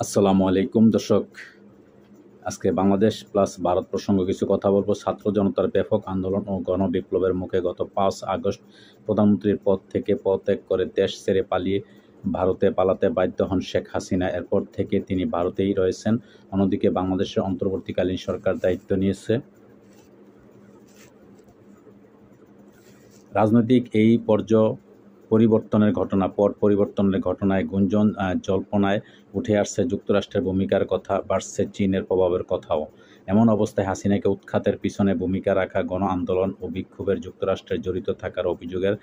আসসালামু আলাইকুম দর্শক। আজকে বাংলাদেশ প্লাস ভারত প্রসঙ্গে কিছু কথা বলবো। ছাত্র জনতার ব্যাপক আন্দোলন ও গণবিপ্লবের মুখে গত ৫ আগস্ট প্রধানমন্ত্রীর পদ থেকে পদত্যাগ করে দেশ ছেড়ে পালিয়ে ভারতে পালাতে বাধ্য হন শেখ হাসিনা। এরপর থেকে তিনি ভারতেই রয়েছেন। অন্যদিকে বাংলাদেশের অন্তর্বর্তীকালীন সরকার দায়িত্ব নিয়েছে। রাজনৈতিক এই পরিবর্তনের ঘটনায় গুঞ্জন, জল্পনায় উঠে আসছে যুক্তরাষ্ট্রের ভূমিকার কথা, বাড়ছে চীনের প্রভাবের কথাও। এমন অবস্থায় হাসিনাকে উৎখাতের পিছনে ভূমিকা রাখা গণ আন্দোলন ও বিক্ষোভের যুক্তরাষ্ট্রের জড়িত থাকার অভিযোগের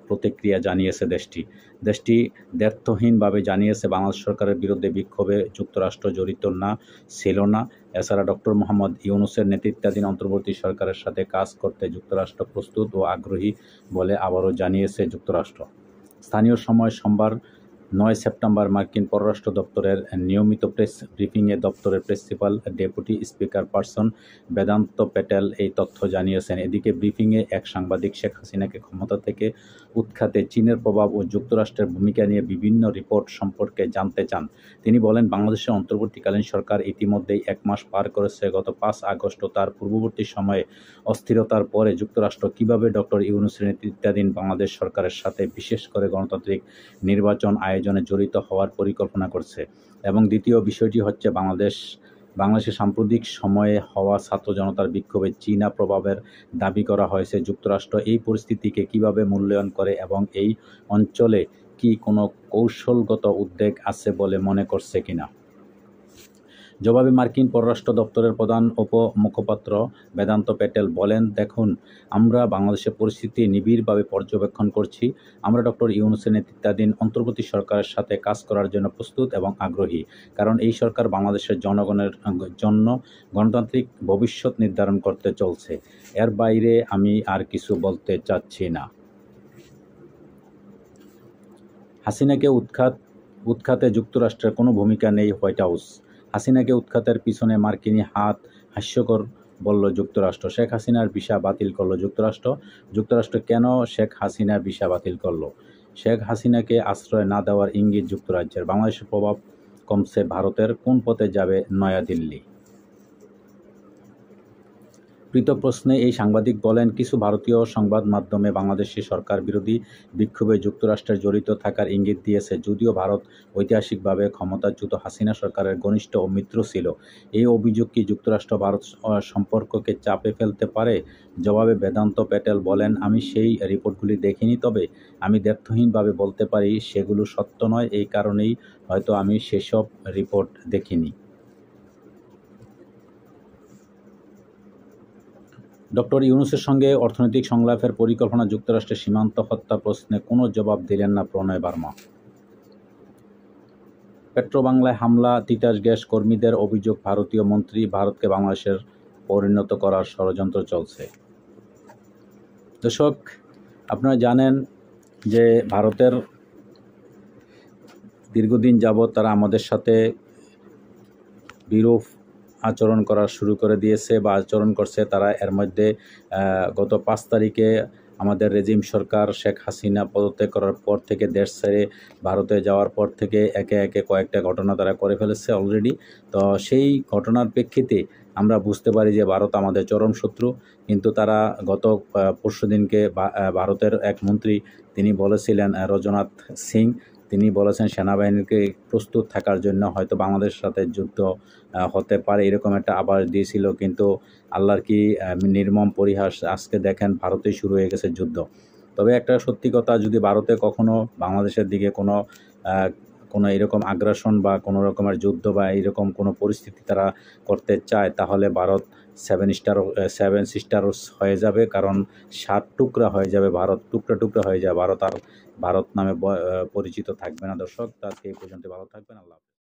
প্রতিক্রিয়া জানিয়েছে দেশটি দ্ব্যর্থহীনভাবে জানিয়েছে, বাংলাদেশ সরকারের বিরুদ্ধে বিক্ষোভে যুক্তরাষ্ট্র জড়িত ছিল না। এছাড়া ডক্টর মোহাম্মদ ইউনূসের নেতৃত্বাধীন অন্তর্বর্তী সরকারের সাথে কাজ করতে যুক্তরাষ্ট্র প্রস্তুত ও আগ্রহী বলে আবারও জানিয়েছে যুক্তরাষ্ট্র। স্থানীয় সময় সোমবার ৯ সেপ্টেম্বর মার্কিন পররাষ্ট্র দপ্তরের নিয়মিত প্রেস ব্রিফিংয়ে দপ্তরের principal deputy speaker person Vedanta Patel এই তথ্য জানিয়েছেন। এদিকে ব্রিফিংয়ে এক সাংবাদিক শেখ হাসিনাকে ক্ষমতা থেকে উৎখাতে চীনের প্রভাব ও যুক্তরাষ্ট্রের ভূমিকা নিয়ে বিভিন্ন রিপোর্ট সম্পর্কে জানতে চান। তিনি বলেন, বাংলাদেশের অন্তর্বর্তীকালীন সরকার ইতিমধ্যেই ১ মাস পার করেছে। গত ৫ আগস্ট ও তার পূর্ববর্তী সময়ে অস্থিরতার পরে যুক্তরাষ্ট্র কীভাবে ডক্টর ইউনূসের নেতৃত্বাধীন বাংলাদেশ সরকারের সাথে বিশেষ করে গণতান্ত্রিক নির্বাচন আয়োজনে জড়িত হওয়ার পরিকল্পনা করছে। এবং দ্বিতীয় বিষয়টি হচ্ছে বাংলাদেশে সাম্প্রতিক সময়ে হওয়া ছাত্র জনতার বিক্ষোভে চীনা প্রভাবের দাবি করা হয়েছে। যুক্তরাষ্ট্র এই পরিস্থিতিকে কীভাবে মূল্যায়ন করে এবং এই অঞ্চলে কি কোনো কৌশলগত উদ্বেগ আছে বলে মনে করছে কিনা। জবাবে মার্কিন পররাষ্ট্র দপ্তরের প্রধান উপমুখপাত্র বেদান্ত প্যাটেল বলেন, দেখুন, আমরা বাংলাদেশের পরিস্থিতি নিবিড়ভাবে পর্যবেক্ষণ করছি। আমরা ডক্টর ইউনূসের নেতৃত্বাধীন অন্তর্বর্তী সরকারের সাথে কাজ করার জন্য প্রস্তুত এবং আগ্রহী, কারণ এই সরকার বাংলাদেশের জনগণের জন্য গণতান্ত্রিক ভবিষ্যৎ নির্ধারণ করতে চলছে। এর বাইরে আমি আর কিছু বলতে চাচ্ছি না। হাসিনাকে উৎখাতে যুক্তরাষ্ট্রের কোনো ভূমিকা নেই হোয়াইট হাউস। হাসিনাকে উৎখাতের পিছনে মার্কিনী হাত হাস্যকর বলল যুক্তরাষ্ট্র। শেখ হাসিনার ভিসা বাতিল করল যুক্তরাষ্ট্র কেন শেখ হাসিনার ভিসা বাতিল করল? শেখ হাসিনাকে আশ্রয় না দেওয়ার ইঙ্গিত যুক্তরাজ্যের। বাংলাদেশের প্রভাব কমছে ভারতের, কোন পথে যাবে নয়াদিল্লি? পৃথক প্রশ্নে এই সাংবাদিক বলেন, কিছু ভারতীয় সংবাদ মাধ্যমে বাংলাদেশি সরকার বিরোধী বিক্ষোভে যুক্তরাষ্ট্রের জড়িত থাকার ইঙ্গিত দিয়েছে। যদিও ভারত ঐতিহাসিকভাবে ক্ষমতাচ্যুত হাসিনা সরকারের ঘনিষ্ঠ ও মিত্র ছিল, এই অভিযোগ কি যুক্তরাষ্ট্র ভারত সম্পর্ককে চাপে ফেলতে পারে? জবাবে বেদান্ত প্যাটেল বলেন, আমি সেই রিপোর্টগুলি দেখিনি, তবে আমি দ্ব্যর্থহীনভাবে বলতে পারি সেগুলো সত্য নয়। এই কারণেই হয়তো আমি সেসব রিপোর্ট দেখিনি। ডক্টর ইউনূসের সঙ্গে অর্থনৈতিক সংলাপের পরিকল্পনা যুক্তরাষ্ট্রের সীমান্ত হত্যা প্রশ্নে কোনো জবাব দিলেন না প্রণয় বার্মা। পেট্রোবাংলায় হামলা, তিতাস গ্যাস কর্মীদের অভিযোগ, ভারতীয় মন্ত্রী, ভারতকে বাংলাদেশের পরিণত করার ষড়যন্ত্র চলছে। দর্শক, আপনারা জানেন যে ভারতের দীর্ঘদিন যাবৎ তারা আমাদের সাথে বিরূপ আচরণ করা শুরু করে দিয়েছে বা আচরণ করছে তারা। এর মধ্যে গত ৫ তারিখে আমাদের রেজিম সরকার শেখ হাসিনা পদত্যাগ করার পর থেকে দেশ ছেড়ে ভারতে যাওয়ার পর থেকে একে একে কয়েকটা ঘটনা তারা করে ফেলেছে অলরেডি। তো সেই ঘটনার প্রেক্ষিতে আমরা বুঝতে পারি যে ভারত আমাদের চরম শত্রু। কিন্তু তারা গত পরশুদিনকে ভারতের এক মন্ত্রী তিনি বলেছিলেন, রজনাথ সিং, তিনি বলেছেন সেনাবাহিনীকে প্রস্তুত থাকার জন্য হয়তো বাংলাদেশের সাথে যুদ্ধ হতে পারে, এরকম একটা আভাস দিয়েছিল। কিন্তু আল্লাহর কি নির্মম পরিহাস, আজকে দেখেন ভারতেই শুরু হয়ে গেছে যুদ্ধ। তবে একটা সত্যি কথা, যদি ভারতে কখনো বাংলাদেশের দিকে কোনো এরকম আগ্রাসন বা কোনো রকমের যুদ্ধ বা এইরকম কোনো পরিস্থিতি তারা করতে চায়, তাহলে ভারত সেভেন সিস্টারস হয়ে যাবে। কারণ 7 টুকরা হয়ে যাবে ভারত, টুকরা হয়ে যাবে ভারত, আর ভারত নামে পরিচিত থাকবে না। দর্শক, আজকে এই পর্যন্ত, ভালো থাকবেন। আল্লাহ।